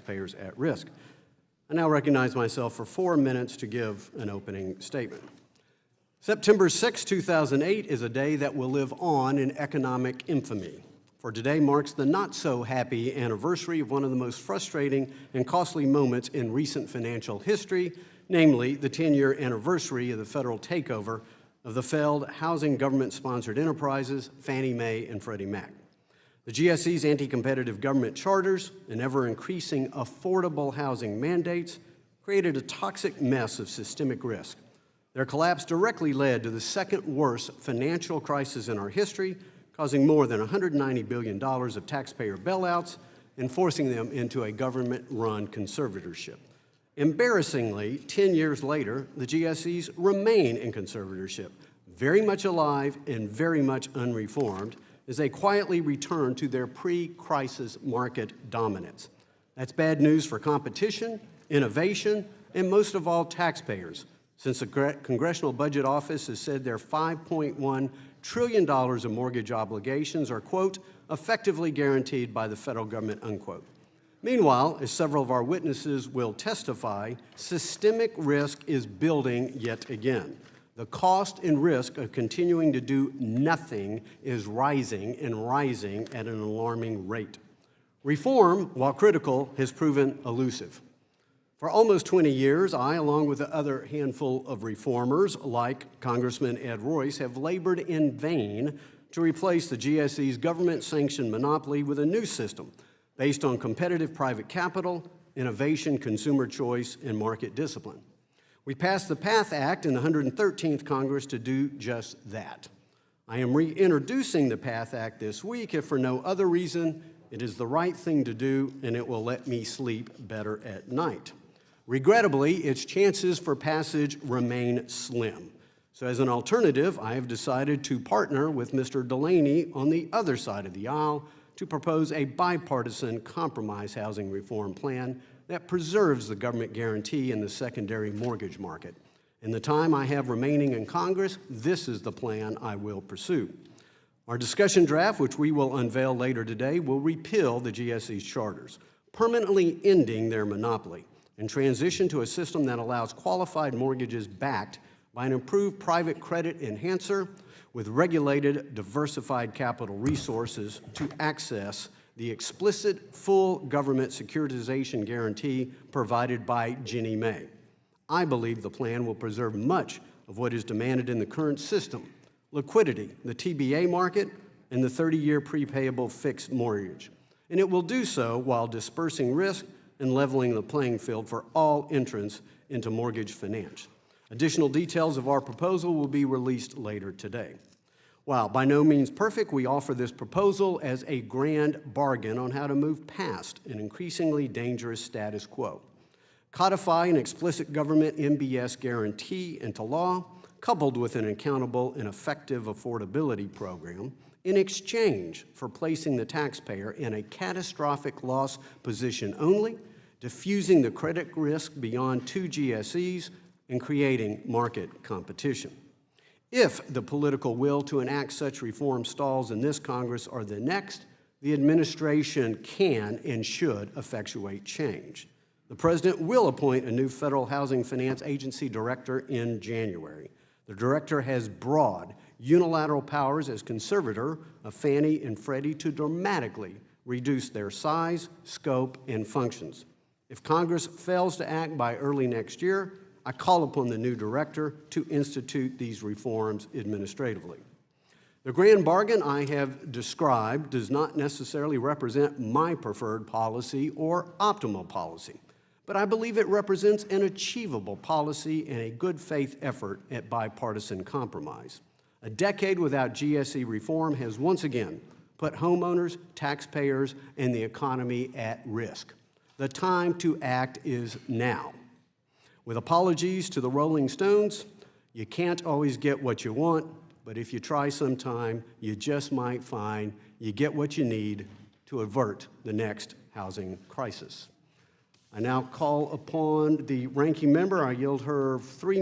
taxpayers at risk. I now recognize myself for 4 minutes to give an opening statement. September 6, 2008 is a day that will live on in economic infamy, for today marks the not-so-happy anniversary of one of the most frustrating and costly moments in recent financial history, namely the 10-year anniversary of the federal takeover of the failed housing government-sponsored enterprises Fannie Mae and Freddie Mac. The GSE's anti-competitive government charters and ever-increasing affordable housing mandates created a toxic mess of systemic risk. Their collapse directly led to the second worst financial crisis in our history, causing more than $190 billion of taxpayer bailouts and forcing them into a government-run conservatorship. Embarrassingly, 10 years later, the GSEs remain in conservatorship, very much alive and very much unreformed, as they quietly return to their pre-crisis market dominance. That's bad news for competition, innovation, and most of all, taxpayers, since the Congressional Budget Office has said their $5.1 trillion of mortgage obligations are, quote, effectively guaranteed by the federal government, unquote. Meanwhile, as several of our witnesses will testify, systemic risk is building yet again. The cost and risk of continuing to do nothing is rising and rising at an alarming rate. Reform, while critical, has proven elusive. For almost 20 years, I, along with the other handful of reformers, like Congressman Ed Royce, have labored in vain to replace the GSE's government-sanctioned monopoly with a new system based on competitive private capital, innovation, consumer choice, and market discipline. We passed the PATH Act in the 113th Congress to do just that. I am reintroducing the PATH Act this week, if for no other reason, it is the right thing to do and it will let me sleep better at night. Regrettably, its chances for passage remain slim. So as an alternative, I have decided to partner with Mr. Delaney on the other side of the aisle to propose a bipartisan compromise housing reform plan that preserves the government guarantee in the secondary mortgage market. In the time I have remaining in Congress, this is the plan I will pursue. Our discussion draft, which we will unveil later today, will repeal the GSE's charters, permanently ending their monopoly, and transition to a system that allows qualified mortgages backed by an improved private credit enhancer with regulated, diversified capital resources to access the explicit full government securitization guarantee provided by Ginnie Mae. I believe the plan will preserve much of what is demanded in the current system: liquidity, the TBA market, and the 30-year prepayable fixed mortgage. And it will do so while dispersing risk and leveling the playing field for all entrants into mortgage finance. Additional details of our proposal will be released later today. While by no means perfect, we offer this proposal as a grand bargain on how to move past an increasingly dangerous status quo. Codify an explicit government MBS guarantee into law, coupled with an accountable and effective affordability program, in exchange for placing the taxpayer in a catastrophic loss position only, diffusing the credit risk beyond two GSEs, and creating market competition. If the political will to enact such reform stalls in this Congress or the next, the administration can and should effectuate change. The President will appoint a new Federal Housing Finance Agency director in January. The director has broad, unilateral powers as conservator of Fannie and Freddie to dramatically reduce their size, scope, and functions. If Congress fails to act by early next year, I call upon the new director to institute these reforms administratively. The grand bargain I have described does not necessarily represent my preferred policy or optimal policy, but I believe it represents an achievable policy and a good faith effort at bipartisan compromise. A decade without GSE reform has once again put homeowners, taxpayers, and the economy at risk. The time to act is now. With apologies to the Rolling Stones, you can't always get what you want, but if you try sometime, you just might find you get what you need to avert the next housing crisis. I now call upon the ranking member. I yield her 3